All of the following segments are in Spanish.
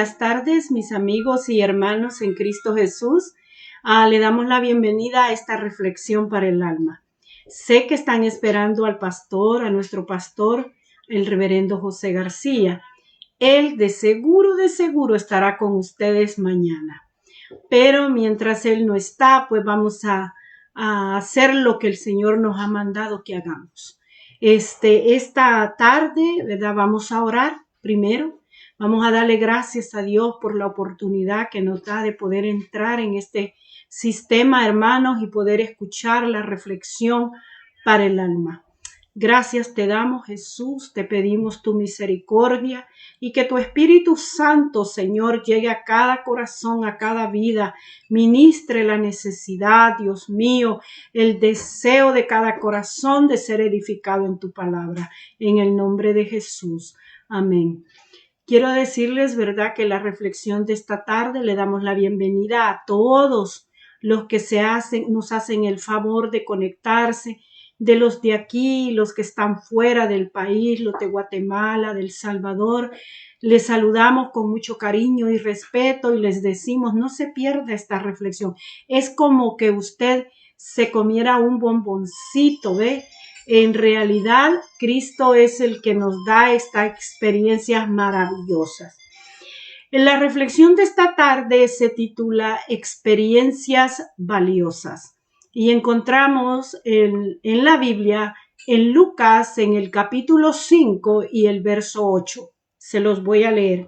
buenas tardes, mis amigos y hermanos en Cristo Jesús. Le damos la bienvenida a esta reflexión para el alma. Sé que están esperando al pastor, a nuestro pastor, el reverendo José García. Él de seguro estará con ustedes mañana. Pero mientras él no está, pues vamos a hacer lo que el Señor nos ha mandado que hagamos. Esta tarde, ¿verdad? Vamos a orar primero. Vamos a darle gracias a Dios por la oportunidad que nos da de poder entrar en este sistema, hermanos, y poder escuchar la reflexión para el alma. Gracias te damos, Jesús, te pedimos tu misericordia y que tu Espíritu Santo, Señor, llegue a cada corazón, a cada vida, ministre la necesidad, Dios mío, el deseo de cada corazón de ser edificado en tu palabra, en el nombre de Jesús. Amén. Quiero decirles, ¿verdad?, que la reflexión de esta tarde le damos la bienvenida a todos los que nos hacen el favor de conectarse, de los de aquí, los que están fuera del país, los de Guatemala, del Salvador. Les saludamos con mucho cariño y respeto y les decimos, no se pierda esta reflexión. Es como que usted se comiera un bomboncito, ¿ve? En realidad, Cristo es el que nos da estas experiencias maravillosas. La reflexión de esta tarde se titula Experiencias valiosas y encontramos en la Biblia, en Lucas, en el capítulo 5 y el verso 8. Se los voy a leer.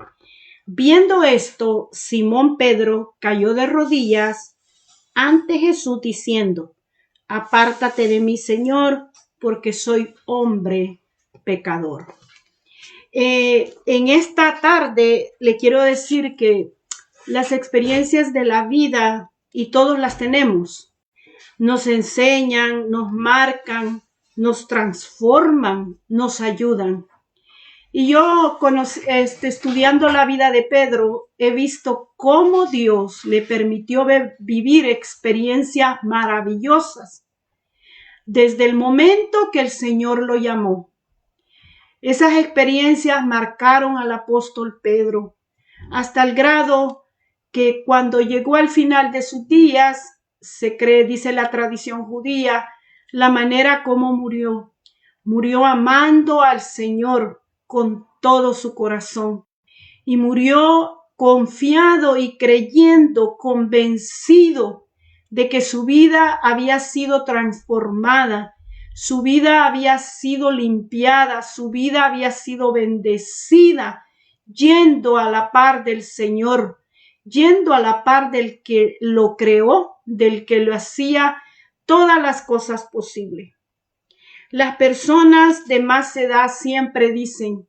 Viendo esto, Simón Pedro cayó de rodillas ante Jesús diciendo, apártate de mí, Señor, porque soy hombre pecador. En esta tarde le quiero decir que las experiencias de la vida, y todos las tenemos, nos enseñan, nos marcan, nos transforman, nos ayudan. Y yo, estudiando la vida de Pedro, he visto cómo Dios le permitió vivir experiencias maravillosas desde el momento que el Señor lo llamó. Esas experiencias marcaron al apóstol Pedro hasta el grado que cuando llegó al final de sus días, se cree, dice la tradición judía, la manera como murió. Murió amando al Señor con todo su corazón y murió confiado y creyendo, convencido de que su vida había sido transformada, su vida había sido limpiada, su vida había sido bendecida, yendo a la par del Señor, yendo a la par del que lo creó, del que lo hacía todas las cosas posibles. Las personas de más edad siempre dicen,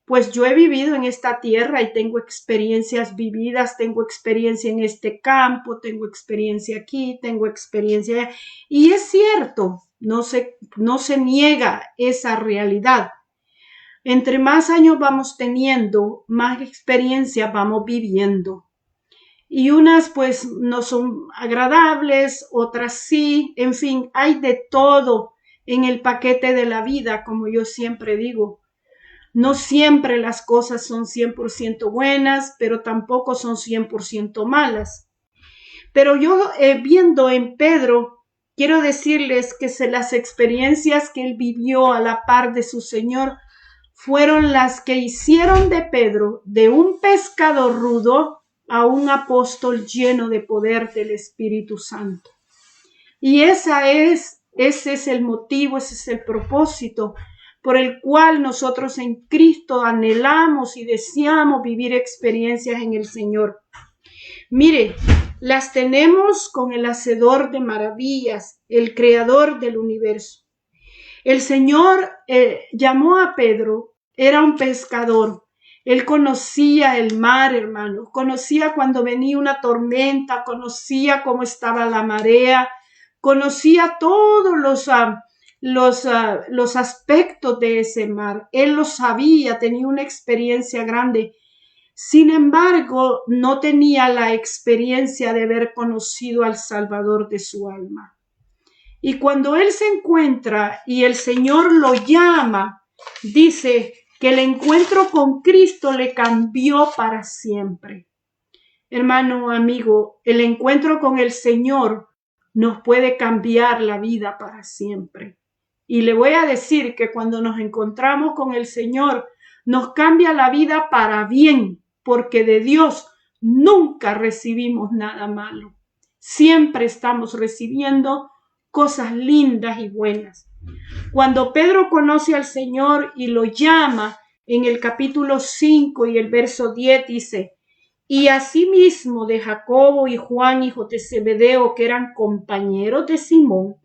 pues yo he vivido en esta tierra y tengo experiencias vividas, tengo experiencia en este campo, tengo experiencia aquí, tengo experiencia allá. Y es cierto, no se niega esa realidad. Entre más años vamos teniendo, más experiencias vamos viviendo. Y unas pues no son agradables, otras sí, en fin, hay de todo en el paquete de la vida, como yo siempre digo. No siempre las cosas son 100% buenas, pero tampoco son 100% malas. Pero yo viendo en Pedro, quiero decirles que las experiencias que él vivió a la par de su Señor fueron las que hicieron de Pedro, de un pescador rudo, a un apóstol lleno de poder del Espíritu Santo. Y ese es el motivo, ese es el propósito por el cual nosotros en Cristo anhelamos y deseamos vivir experiencias en el Señor. Mire, las tenemos con el Hacedor de maravillas, el Creador del universo. El Señor llamó a Pedro, era un pescador. Él conocía el mar, hermano, conocía cuando venía una tormenta, conocía cómo estaba la marea, conocía todos los aspectos de ese mar. Él lo sabía, tenía una experiencia grande. Sin embargo, no tenía la experiencia de haber conocido al Salvador de su alma. Y cuando él se encuentra y el Señor lo llama, dice que el encuentro con Cristo le cambió para siempre. Hermano, amigo, el encuentro con el Señor nos puede cambiar la vida para siempre. Y le voy a decir que cuando nos encontramos con el Señor, nos cambia la vida para bien, porque de Dios nunca recibimos nada malo. Siempre estamos recibiendo cosas lindas y buenas. Cuando Pedro conoce al Señor y lo llama en el capítulo 5 y el verso 10 dice: y asimismo de Jacobo y Juan, hijos de Zebedeo, que eran compañeros de Simón.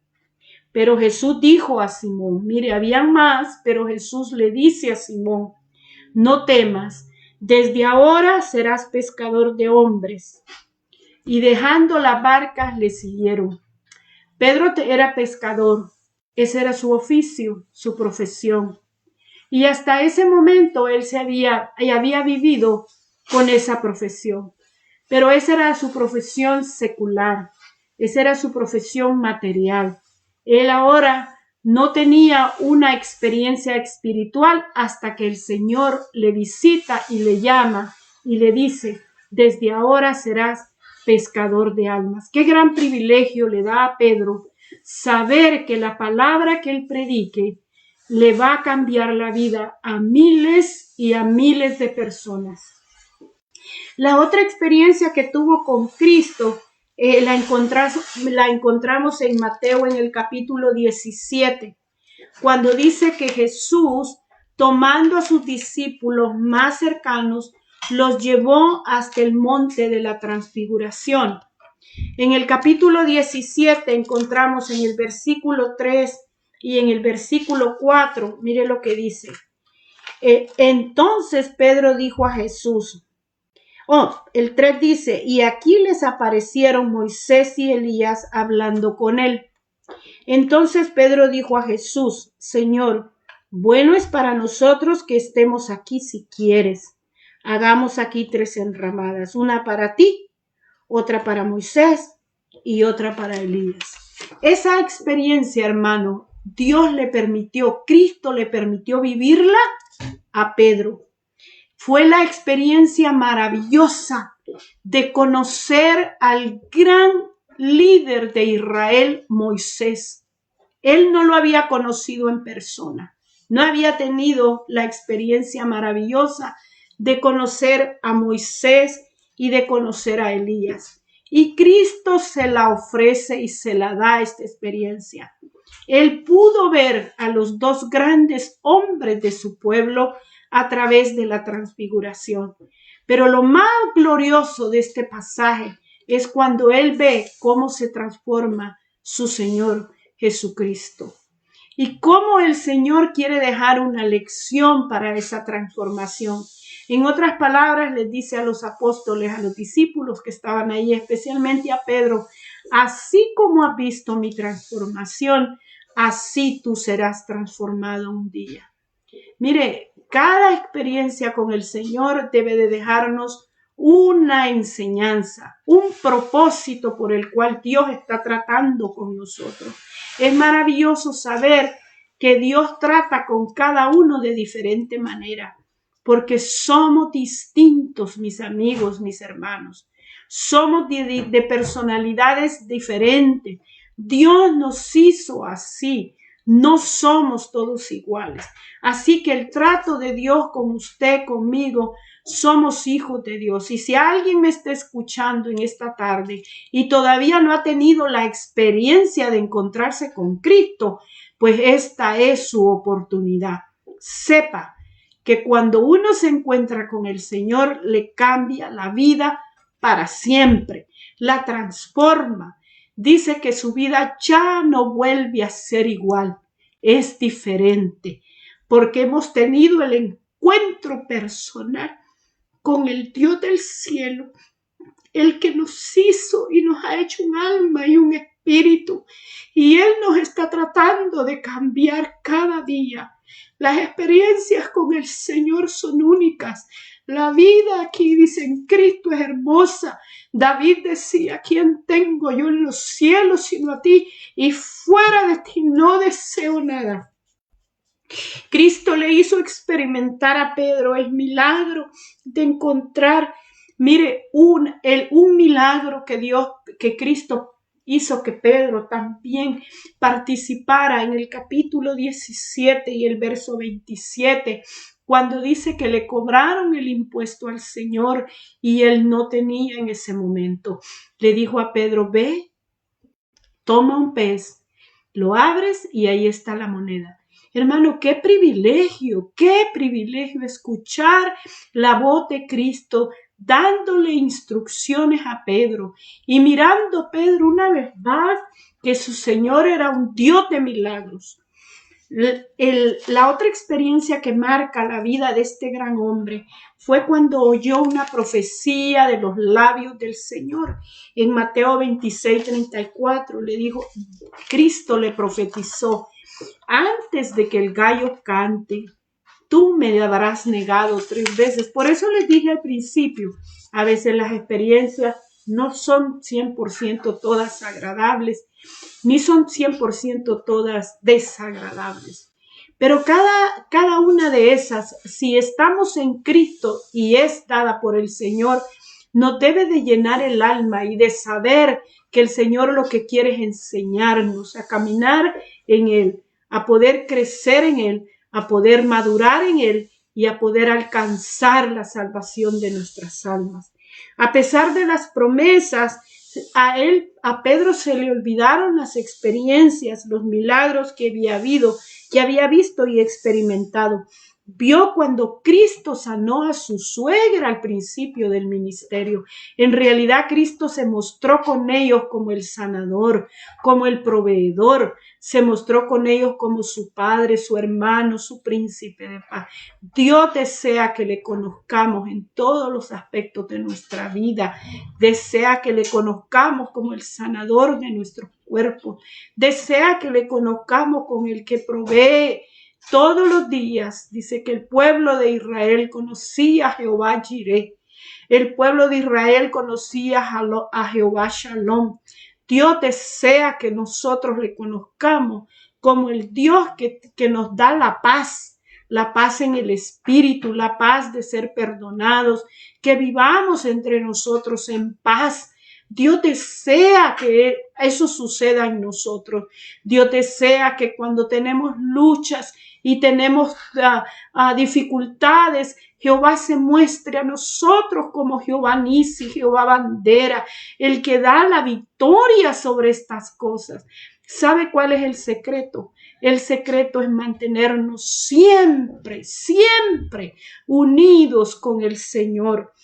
Pero Jesús dijo a Simón, mire, habían más, pero Jesús le dice a Simón: no temas, desde ahora serás pescador de hombres. Y dejando las barcas le siguieron. Pedro era pescador, ese era su oficio, su profesión. Y hasta ese momento él había vivido con esa profesión. Pero esa era su profesión secular, esa era su profesión material. Él ahora no tenía una experiencia espiritual hasta que el Señor le visita y le llama y le dice: desde ahora serás pescador de almas. Qué gran privilegio le da a Pedro saber que la palabra que él predique le va a cambiar la vida a miles y a miles de personas. La otra experiencia que tuvo con Cristo la encontramos en Mateo en el capítulo 17, cuando dice que Jesús, tomando a sus discípulos más cercanos, los llevó hasta el monte de la transfiguración. En el capítulo 17 encontramos en el versículo 3 y en el versículo 4, mire lo que dice. Entonces Pedro dijo a Jesús, el 3 dice: y aquí les aparecieron Moisés y Elías hablando con él. Entonces Pedro dijo a Jesús: Señor, bueno es para nosotros que estemos aquí si quieres. Hagamos aquí 3 enramadas, una para ti, otra para Moisés y otra para Elías. Esa experiencia, hermano, Cristo le permitió vivirla a Pedro. Fue la experiencia maravillosa de conocer al gran líder de Israel, Moisés. Él no lo había conocido en persona, no había tenido la experiencia maravillosa de conocer a Moisés y de conocer a Elías. Y Cristo se la ofrece y se la da esta experiencia. Él pudo ver a los 2 grandes hombres de su pueblo a través de la transfiguración. Pero lo más glorioso de este pasaje es cuando él ve cómo se transforma su Señor Jesucristo y cómo el Señor quiere dejar una lección para esa transformación. En otras palabras, les dice a los apóstoles, a los discípulos que estaban ahí, especialmente a Pedro: así como has visto mi transformación, así tú serás transformado un día. Mire, cada experiencia con el Señor debe de dejarnos una enseñanza, un propósito por el cual Dios está tratando con nosotros. Es maravilloso saber que Dios trata con cada uno de diferente manera, porque somos distintos, mis amigos, mis hermanos. Somos de personalidades diferentes. Dios nos hizo así. No somos todos iguales. Así que el trato de Dios con usted, conmigo, somos hijos de Dios. Y si alguien me está escuchando en esta tarde y todavía no ha tenido la experiencia de encontrarse con Cristo, pues esta es su oportunidad. Sepa que cuando uno se encuentra con el Señor, le cambia la vida para siempre, la transforma. Dice que su vida ya no vuelve a ser igual, es diferente, porque hemos tenido el encuentro personal con el Dios del cielo, el que nos hizo y nos ha hecho un alma y un espíritu, y Él nos está tratando de cambiar cada día. Las experiencias con el Señor son únicas. La vida aquí, dice, en Cristo es hermosa. David decía: ¿quién tengo yo en los cielos sino a ti? Y fuera de ti no deseo nada. Cristo le hizo experimentar a Pedro el milagro de encontrar, mire, un milagro que Cristo hizo que Pedro también participara en el capítulo 17 y el verso 27, cuando dice que le cobraron el impuesto al Señor y él no tenía en ese momento. Le dijo a Pedro, ve, toma un pez, lo abres y ahí está la moneda. Hermano, qué privilegio escuchar la voz de Cristo dándole instrucciones a Pedro y mirando Pedro una vez más que su Señor era un Dios de milagros. La otra experiencia que marca la vida de este gran hombre fue cuando oyó una profecía de los labios del Señor. En Mateo 26:34 le dijo, Cristo le profetizó, antes de que el gallo cante, tú me habrás negado 3 veces. Por eso les dije al principio, a veces las experiencias no son 100% todas agradables, ni son 100% todas desagradables. Pero cada una de esas, si estamos en Cristo y es dada por el Señor, nos debe de llenar el alma y de saber que el Señor lo que quiere es enseñarnos a caminar en Él, a poder crecer en Él, a poder madurar en Él y a poder alcanzar la salvación de nuestras almas. A pesar de las promesas, a Pedro se le olvidaron las experiencias, los milagros que había visto y experimentado. Vio cuando Cristo sanó a su suegra al principio del ministerio. En realidad Cristo se mostró con ellos como el sanador, como el proveedor, se mostró con ellos como su padre, su hermano, su príncipe de paz. Dios desea que le conozcamos en todos los aspectos de nuestra vida. Desea que le conozcamos como el sanador de nuestro cuerpo. Desea que le conozcamos como el que provee todos los días. Dice que el pueblo de Israel conocía a Jehová Jireh. El pueblo de Israel conocía a Jehová Shalom. Dios desea que nosotros le conozcamos como el Dios que nos da la paz en el espíritu, la paz de ser perdonados, que vivamos entre nosotros en paz. Dios desea que eso suceda en nosotros. Dios desea que cuando tenemos luchas y tenemos dificultades, Jehová se muestre a nosotros como Jehová Nisi, Jehová bandera, el que da la victoria sobre estas cosas. ¿Sabe cuál es el secreto? El secreto es mantenernos siempre, siempre unidos con el Señor.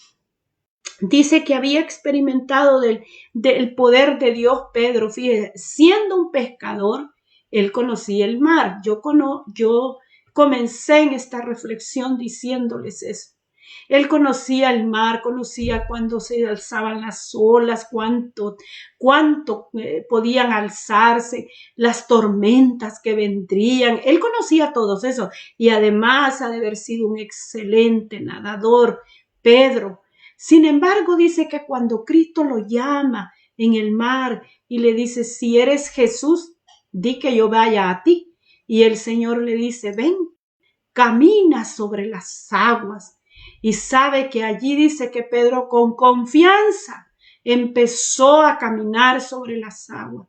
Dice que había experimentado del poder de Dios Pedro. Fíjese, siendo un pescador, él conocía el mar. Yo comencé en esta reflexión diciéndoles eso. Él conocía el mar, conocía cuando se alzaban las olas, cuánto podían alzarse, las tormentas que vendrían. Él conocía todo eso y además ha de haber sido un excelente nadador, Pedro. Sin embargo, dice que cuando Cristo lo llama en el mar y le dice, si eres Jesús, di que yo vaya a ti. Y el Señor le dice, ven, camina sobre las aguas. Y sabe que allí dice que Pedro con confianza empezó a caminar sobre las aguas.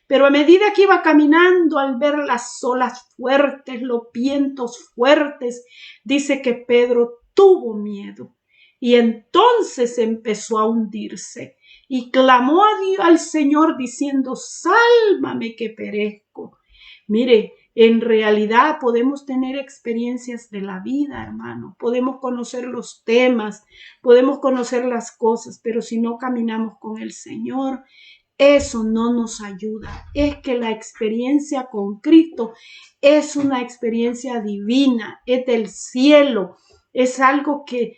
Pero a medida que iba caminando, al ver las olas fuertes, los vientos fuertes, dice que Pedro tuvo miedo. Y entonces empezó a hundirse y clamó a Dios, al Señor diciendo, sálvame que perezco. Mire, en realidad podemos tener experiencias de la vida, hermano. Podemos conocer los temas, podemos conocer las cosas, pero si no caminamos con el Señor, eso no nos ayuda. Es que la experiencia con Cristo es una experiencia divina, es del cielo, es algo que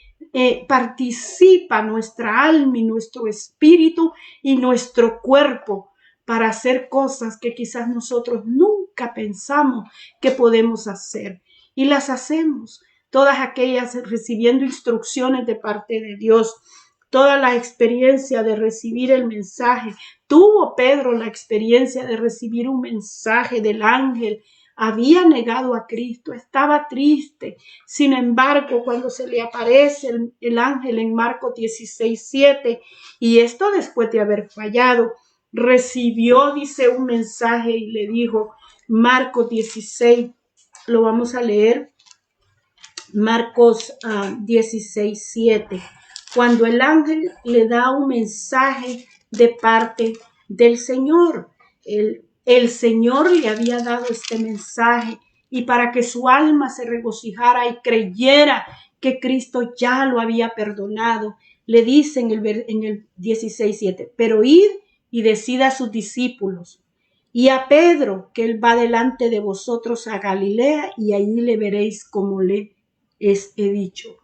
participa nuestra alma y nuestro espíritu y nuestro cuerpo para hacer cosas que quizás nosotros nunca pensamos que podemos hacer. Y las hacemos, todas aquellas recibiendo instrucciones de parte de Dios, toda la experiencia de recibir el mensaje. Tuvo Pedro la experiencia de recibir un mensaje del ángel había negado a Cristo, estaba triste. Sin embargo, cuando se le aparece el ángel en Marcos 16:7, y esto después de haber fallado, recibió, dice, un mensaje y le dijo, Marcos 16, lo vamos a leer, Marcos 16:7, cuando el ángel le da un mensaje de parte del Señor. El Señor le había dado este mensaje y para que su alma se regocijara y creyera que Cristo ya lo había perdonado, le dice en el 16:7, pero id y decid a sus discípulos y a Pedro que él va delante de vosotros a Galilea y allí le veréis como le he dicho.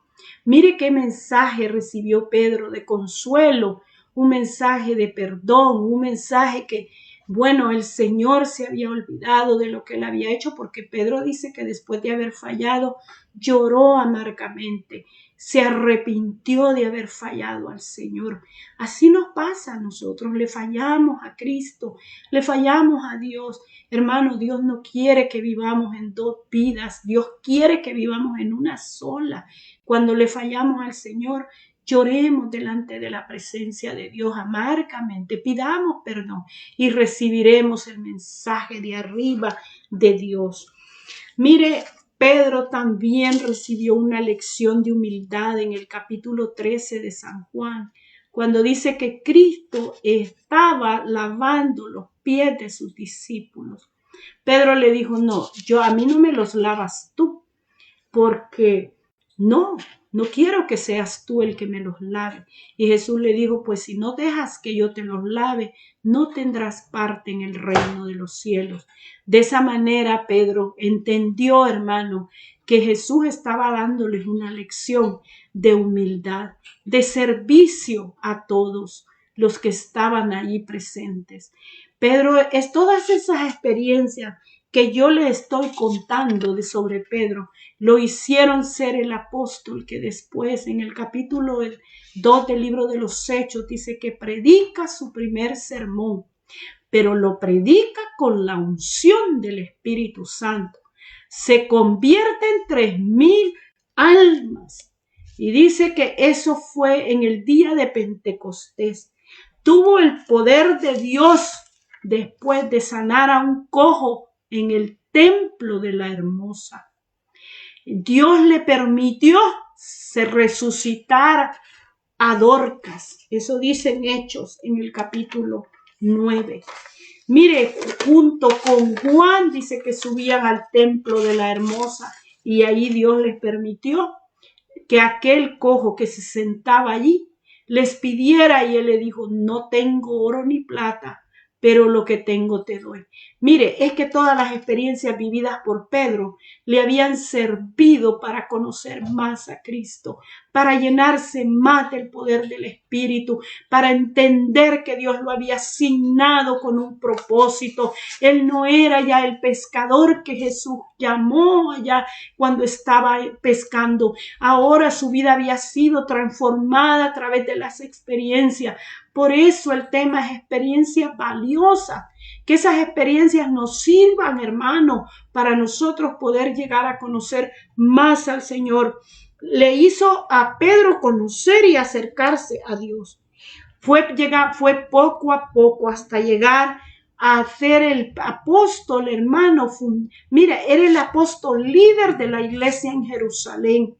Mire qué mensaje recibió Pedro de consuelo, un mensaje de perdón, un mensaje que, bueno, el Señor se había olvidado de lo que él había hecho, porque Pedro dice que después de haber fallado, lloró amargamente, se arrepintió de haber fallado al Señor. Así nos pasa a nosotros, le fallamos a Cristo, le fallamos a Dios. Hermano, Dios no quiere que vivamos en dos vidas, Dios quiere que vivamos en una sola. Cuando le fallamos al Señor, lloremos delante de la presencia de Dios amargamente, pidamos perdón y recibiremos el mensaje de arriba de Dios. Mire, Pedro también recibió una lección de humildad en el capítulo 13 de San Juan, cuando dice que Cristo estaba lavando los pies de sus discípulos. Pedro le dijo, no, a mí no me los lavas tú, porque no quiero que seas tú el que me los lave. Y Jesús le dijo, pues si no dejas que yo te los lave, no tendrás parte en el reino de los cielos. De esa manera Pedro entendió, hermano, que Jesús estaba dándoles una lección de humildad, de servicio a todos los que estaban allí presentes. Pedro, es todas esas experiencias que yo le estoy contando sobre Pedro, lo hicieron ser el apóstol que después en el capítulo 2 del libro de los Hechos dice que predica su primer sermón, pero lo predica con la unción del Espíritu Santo. Se convierte en 3,000 almas y dice que eso fue en el día de Pentecostés. Tuvo el poder de Dios después de sanar a un cojo en el templo de la Hermosa. Dios le permitió se resucitar a Dorcas. Eso dicen Hechos en el capítulo 9. Mire, junto con Juan dice que subían al templo de la Hermosa y ahí Dios les permitió que aquel cojo que se sentaba allí les pidiera y él le dijo, no tengo oro ni plata, pero lo que tengo te doy. Mire, es que todas las experiencias vividas por Pedro le habían servido para conocer más a Cristo, para llenarse más del poder del Espíritu, para entender que Dios lo había asignado con un propósito. Él no era ya el pescador que Jesús llamó allá cuando estaba pescando. Ahora su vida había sido transformada a través de las experiencias. Por eso el tema es experiencias valiosas, que esas experiencias nos sirvan, hermano, para nosotros poder llegar a conocer más al Señor. Le hizo a Pedro conocer y acercarse a Dios. Fue poco a poco hasta llegar a ser el apóstol, hermano. Mira, era el apóstol líder de la iglesia en Jerusalén.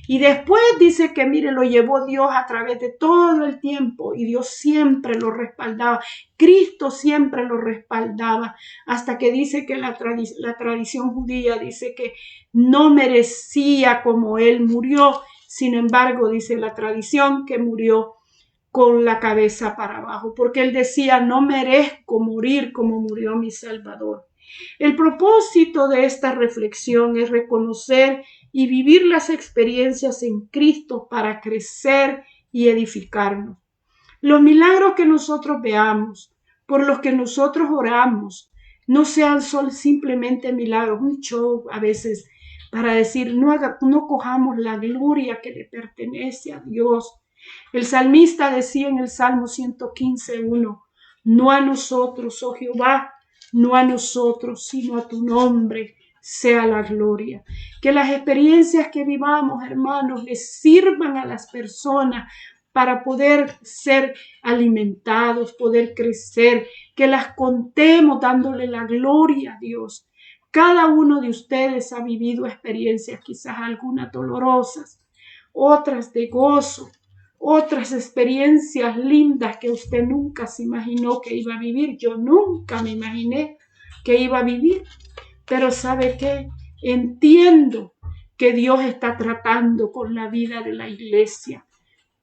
Y después dice que, mire, lo llevó Dios a través de todo el tiempo y Dios siempre lo respaldaba. Cristo siempre lo respaldaba hasta que dice que la tradición judía dice que no merecía como él murió. Sin embargo, dice la tradición que murió con la cabeza para abajo, porque él decía, no merezco morir como murió mi Salvador. El propósito de esta reflexión es reconocer y vivir las experiencias en Cristo para crecer y edificarnos. Los milagros que nosotros veamos, por los que nosotros oramos, no sean solo simplemente milagros, un show a veces para decir, no cojamos la gloria que le pertenece a Dios. El salmista decía en el Salmo 115:1, no a nosotros, oh Jehová, no a nosotros, sino a tu nombre sea la gloria. Que las experiencias que vivamos, hermanos, les sirvan a las personas para poder ser alimentados, poder crecer, que las contemos dándole la gloria a Dios. Cada uno de ustedes ha vivido experiencias, quizás algunas dolorosas, otras de gozo, otras experiencias lindas que usted nunca se imaginó que iba a vivir. Yo nunca me imaginé que iba a vivir, pero ¿sabe qué? Entiendo que Dios está tratando con la vida de la iglesia,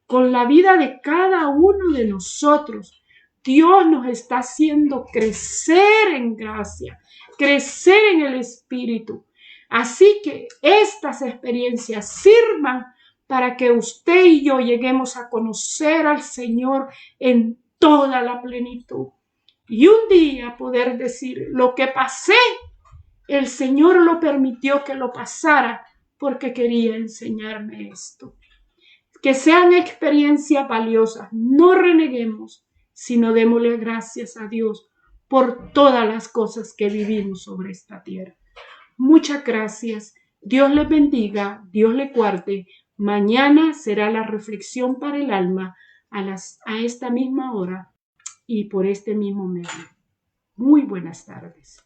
con la vida de cada uno de nosotros. Dios nos está haciendo crecer en gracia, crecer en el Espíritu. Así que estas experiencias sirvan para que usted y yo lleguemos a conocer al Señor en toda la plenitud. Y un día poder decir, lo que pasé, el Señor lo permitió que lo pasara porque quería enseñarme esto. Que sean experiencias valiosas. No reneguemos, sino démosle gracias a Dios por todas las cosas que vivimos sobre esta tierra. Muchas gracias. Dios les bendiga, Dios les guarde. Mañana será la reflexión para el alma a esta misma hora y por este mismo medio. Muy buenas tardes.